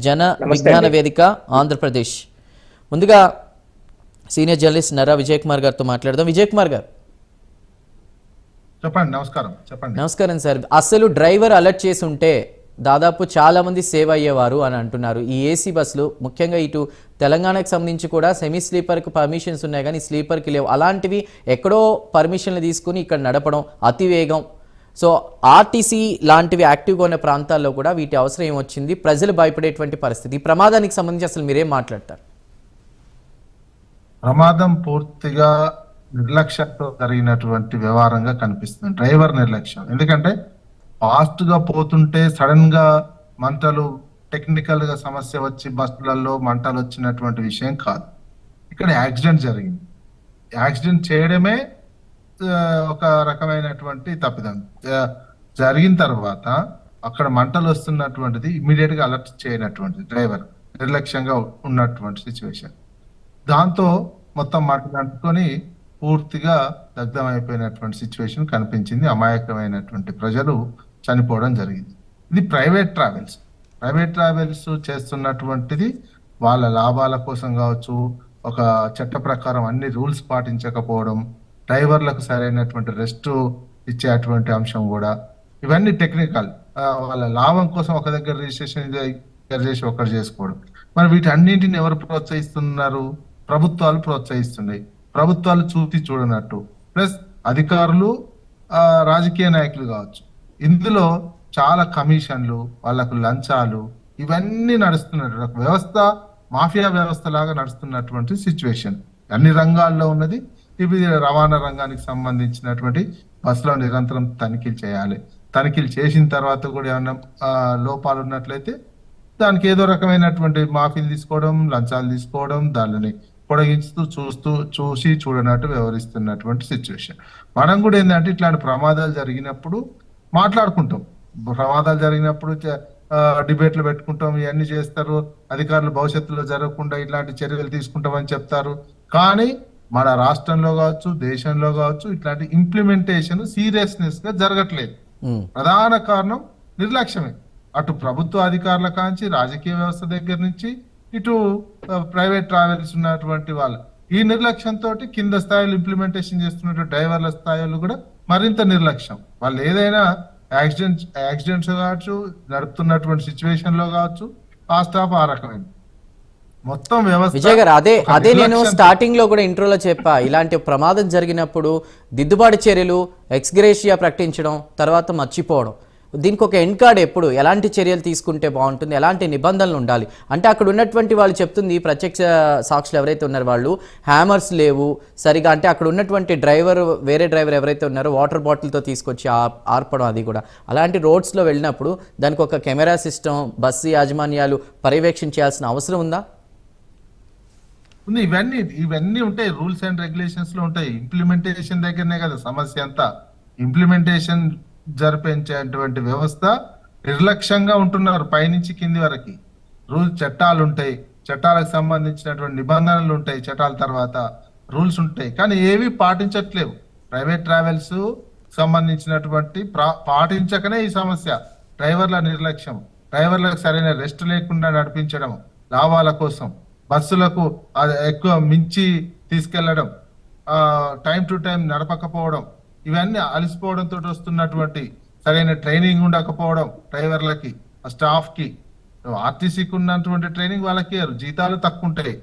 జన విజ్ఞాన వేదిక ఆంధ్రప్రదేశ్. ముందుగా senior journalist నరా Vijay Kumar గారితో మాట్లాడదాం. విజయ్ కుమార్ గారు చెప్పండి. నమస్కారం. చెప్పండి. నమస్కారం సార్. అసలు డ్రైవర్ అలర్ట్ చేసి ఉంటే దాదాపు చాలా మంది సేవ్ అయ్యేవారు అని అంటున్నారు. ఈ ఏసీ బస్సులు ముఖ్యంగా ఇటు తెలంగాణకు సంబంధించి కూడా సెమీ స్లీపర్కి పర్మిషన్స్ ఉన్నాయి కానీ స్లీపర్కి లేవు. అలాంటివి ఎక్కడో పర్మిషన్లు తీసుకుని ఇక్కడ నడపడం అతివేగం. సో ఆర్టీసీ లాంటివి యాక్టివ్గా ఉన్న ప్రాంతాల్లో కూడా వీటి అవసరం ఏమొచ్చింది, ప్రజలు భయపడేటువంటి పరిస్థితి. ఈ ప్రమాదానికి సంబంధించి అసలు మీరేం మాట్లాడతారు? ప్రమాదం పూర్తిగా నిర్లక్ష్యంతో జరిగినటువంటి వ్యవహారంగా కనిపిస్తుంది. డ్రైవర్ నిర్లక్ష్యం. ఎందుకంటే ఫాస్ట్ గా పోతుంటే సడన్ గా మంటలు, టెక్నికల్ గా సమస్య వచ్చి బస్సులలో మంటలు వచ్చినటువంటి విషయం కాదు. ఇక్కడ యాక్సిడెంట్ జరిగింది. యాక్సిడెంట్ చేయడమే ఒక రకమైనటువంటి తప్పిదం. జరిగిన తర్వాత అక్కడ మంటలు వస్తున్నటువంటిది ఇమ్మీడియట్ గా అలర్ట్ చేయనటువంటిది డ్రైవర్ నిర్లక్ష్యంగా ఉన్నటువంటి సిచ్యువేషన్. దాంతో మొత్తం మంటలు అంటుకొని పూర్తిగా దగ్ధమైపోయినటువంటి సిచ్యువేషన్ కనిపించింది. అమాయకమైనటువంటి ప్రజలు చనిపోవడం జరిగింది. ఇది ప్రైవేట్ ట్రావెల్స్ చేస్తున్నటువంటిది వాళ్ళ లాభాల కోసం కావచ్చు, ఒక చట్ట ప్రకారం అన్ని రూల్స్ పాటించకపోవడం, డ్రైవర్లకు సరైనటువంటి రెస్ట్ ఇచ్చేటువంటి అంశం కూడా, ఇవన్నీ టెక్నికల్. వాళ్ళ లాభం కోసం ఒక దగ్గర రిజిస్ట్రేషన్ చేసి ఒకటి చేసుకోవడం. మరి వీటన్నింటిని ఎవరు ప్రోత్సహిస్తున్నారు? ప్రభుత్వాలు ప్రోత్సహిస్తున్నాయి. ప్రభుత్వాలు చూడనట్టు, ప్లస్ అధికారులు, రాజకీయ నాయకులు కావచ్చు. ఇందులో చాలా కమిషన్లు, వాళ్ళకు లంచాలు, ఇవన్నీ నడుస్తున్నట్టు ఒక వ్యవస్థ, మాఫియా వ్యవస్థ లాగా నడుస్తున్నటువంటి సిచ్యువేషన్ అన్ని రంగాల్లో ఉన్నది. ఇవి రవాణా రంగానికి సంబంధించినటువంటి బస్సులో నిరంతరం తనిఖీలు చేయాలి. తనిఖీలు చేసిన తర్వాత కూడా ఏమన్నా లోపాలు ఉన్నట్లయితే దానికి ఏదో రకమైనటువంటి మాఫీలు తీసుకోవడం, లంచాలు తీసుకోవడం, దానిని పొడిగిస్తూ చూసి చూడనట్టు వ్యవహరిస్తున్నటువంటి సిచ్యువేషన్. మనం కూడా ఏంటంటే ఇట్లాంటి ప్రమాదాలు జరిగినప్పుడు మాట్లాడుకుంటాం. ప్రమాదాలు జరిగినప్పుడు డిబేట్లు పెట్టుకుంటాం, ఇవన్నీ చేస్తారు. అధికారులు భవిష్యత్తులో జరగకుండా ఇట్లాంటి చర్యలు తీసుకుంటామని చెప్తారు. కానీ మన రాష్ట్రంలో కావచ్చు, దేశంలో కావచ్చు, ఇట్లాంటి ఇంప్లిమెంటేషన్ సీరియస్నెస్ గా జరగట్లేదు. ప్రధాన కారణం నిర్లక్ష్యమే. అటు ప్రభుత్వ అధికారుల కాంచి, రాజకీయ వ్యవస్థ దగ్గర నుంచి, ఇటు ప్రైవేట్ ట్రావెల్స్ ఉన్నటువంటి వాళ్ళు ఈ నిర్లక్ష్యంతో కింద స్థాయిలో ఇంప్లిమెంటేషన్ చేస్తున్న డ్రైవర్ల స్థాయిలో కూడా మరింత నిర్లక్ష్యం. వాళ్ళు ఏదైనా యాక్సిడెంట్స్ కావచ్చు, నడుపుతున్నటువంటి సిచ్యువేషన్ లో కావచ్చు, ఆ స్టాఫ్ ఆ రకమైన మొత్తం వ్యవస్థ. విజయ్ గారు, అదే నేను స్టార్టింగ్ లో కూడా ఇంట్రోలో చెప్పా. ఇలాంటి ప్రమాదం జరిగినప్పుడు దిద్దుబాటు చర్యలు, ఎక్స్గ్రేషియా ప్రకటించడం, తర్వాత మర్చిపోవడం, దీనికి ఒక ఎండ్ కార్డ్ ఎప్పుడు ఎలాంటి చర్యలు తీసుకుంటే బాగుంటుంది, ఎలాంటి నిబంధనలు ఉండాలి అంటే అక్కడ ఉన్నటువంటి వాళ్ళు చెప్తుంది, ప్రత్యక్ష సాక్షులు ఎవరైతే ఉన్నారో వాళ్ళు హ్యామర్స్ లేవు సరిగా, అంటే అక్కడ ఉన్నటువంటి వేరే డ్రైవర్ ఎవరైతే ఉన్నారో వాటర్ బాటిల్తో తీసుకొచ్చి ఆర్పడం, అది కూడా అలాంటి రోడ్స్లో వెళ్ళినప్పుడు దానికి ఒక కెమెరా సిస్టమ్, బస్సు యాజమాన్యాలు పర్యవేక్షించాల్సిన అవసరం ఉందా? ఇవన్నీ ఉంటాయి, రూల్స్ అండ్ రెగ్యులేషన్స్ లో ఉంటాయి. ఇంప్లిమెంటేషన్ దగ్గరనే కదా సమస్య అంతా. ఇంప్లిమెంటేషన్ జరిపించేటువంటి వ్యవస్థ నిర్లక్ష్యంగా ఉంటున్నారు పైనుంచి కింది వరకు. చట్టాలు ఉంటాయి, చట్టాలకు సంబంధించినటువంటి నిబంధనలు ఉంటాయి, చట్టాల తర్వాత రూల్స్ ఉంటాయి, కానీ ఏవి పాటించట్లేవు. ప్రైవేట్ ట్రావెల్స్ సంబంధించినటువంటి పాటించకనే ఈ సమస్య. డ్రైవర్ల నిర్లక్ష్యం, డ్రైవర్లకు సరైన రెస్ట్ లేకుండా నడిపించడం, లాభాల కోసం బస్సులకు ఎక్కువ మించి తీసుకెళ్లడం, టైం టు టైం నడపకపోవడం, ఇవన్నీ అలసిపోవడంతో వస్తున్నటువంటి సరైన ట్రైనింగ్ ఉండకపోవడం డ్రైవర్లకి, స్టాఫ్ కి. ఆర్టీసీకి ఉన్నటువంటి ట్రైనింగ్ వాళ్ళకి జీతాలు తక్కువ ఉంటాయి.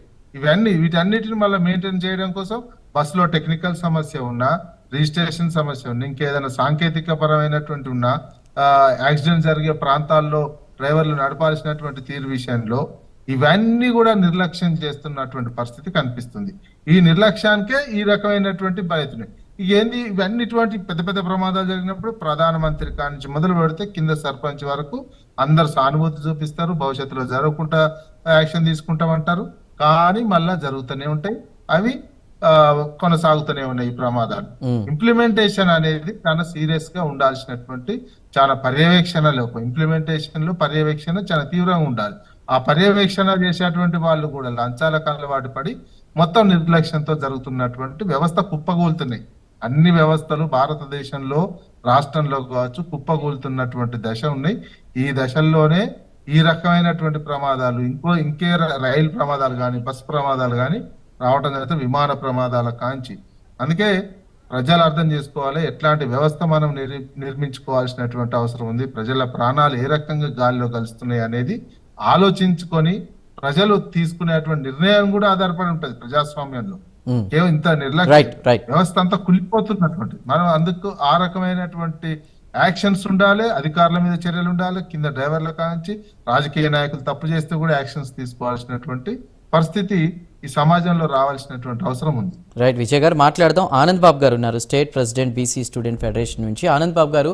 వీటన్నిటిని మళ్ళీ మెయింటైన్ చేయడం కోసం బస్సులో టెక్నికల్ సమస్య ఉన్నా, రిజిస్ట్రేషన్ సమస్య ఉన్నా, ఇంకేదైనా సాంకేతిక పరమైనటువంటి ఉన్నా, యాక్సిడెంట్ జరిగే ప్రాంతాల్లో డ్రైవర్లు నడపాల్సినటువంటి తీరు విషయంలో ఇవన్నీ కూడా నిర్లక్ష్యం చేస్తున్నటువంటి పరిస్థితి కనిపిస్తుంది. ఈ నిర్లక్ష్యానికే ఈ రకమైనటువంటి బయతున్నాయి. ఇవన్నీ ఇటువంటి పెద్ద పెద్ద ప్రమాదాలు జరిగినప్పుడు ప్రధానమంత్రి కానించి మొదలు పెడితే కింద సర్పంచ్ వరకు అందరు సానుభూతి చూపిస్తారు, భవిష్యత్తులో జరగకుండా యాక్షన్ తీసుకుంటామంటారు. కానీ మళ్ళా జరుగుతూనే ఉంటాయి, అవి కొనసాగుతూనే ఉన్నాయి ఈ ప్రమాదాలు. ఇంప్లిమెంటేషన్ అనేది చాలా సీరియస్ గా ఉండాల్సినటువంటి, చాలా పర్యవేక్షణ లోపం. ఇంప్లిమెంటేషన్ లో పర్యవేక్షణ చాలా తీవ్రంగా ఉండాలి. ఆ పర్యవేక్షణ చేసేటువంటి వాళ్ళు కూడా లంచాలకు అలవాటు పడి మొత్తం నిర్లక్ష్యంతో జరుగుతున్నటువంటి వ్యవస్థ కుప్పగూలుతున్నాయి. అన్ని వ్యవస్థలు భారతదేశంలో, రాష్ట్రంలో కావచ్చు కుప్పగూలుతున్నటువంటి దశ ఉన్నాయి. ఈ దశల్లోనే ఈ రకమైనటువంటి ప్రమాదాలు ఇంకే రైలు ప్రమాదాలు కానీ బస్సు ప్రమాదాలు కానీ రావటం జరిగితే విమాన ప్రమాదాల కాంచి. అందుకే ప్రజలు అర్థం చేసుకోవాలి, ఎట్లాంటి వ్యవస్థ మనం నిర్మించుకోవాల్సినటువంటి అవసరం ఉంది, ప్రజల ప్రాణాలు ఏ రకంగా గాలిలో కలుస్తున్నాయి అనేది ఆలోచించుకొని ప్రజలు తీసుకునేటువంటి నిర్ణయం కూడా ఆధారపడి ఉంటది ప్రజాస్వామ్యంలో. కేవలం ఇంత నిర్లక్ష్యం వ్యవస్థ అంతా కులిపోతున్నటువంటి మనం అందుకు ఆ రకమైనటువంటి యాక్షన్స్ ఉండాలి, అధికారుల మీద చర్యలు ఉండాలి, కింద డ్రైవర్ల కాంచి రాజకీయ నాయకులు తప్పు చేస్తే కూడా యాక్షన్స్ తీసుకోవాల్సినటువంటి పరిస్థితి ఈ సమాజంలో రావాల్సినటువంటి అవసరం ఉంది. రైట్ విజయ్ గారు, మాట్లాడదాం. ఆనంద్ బాబు గారు ఉన్నారు, state president BC student federation నుంచి. ఆనంద్ బాబు గారు,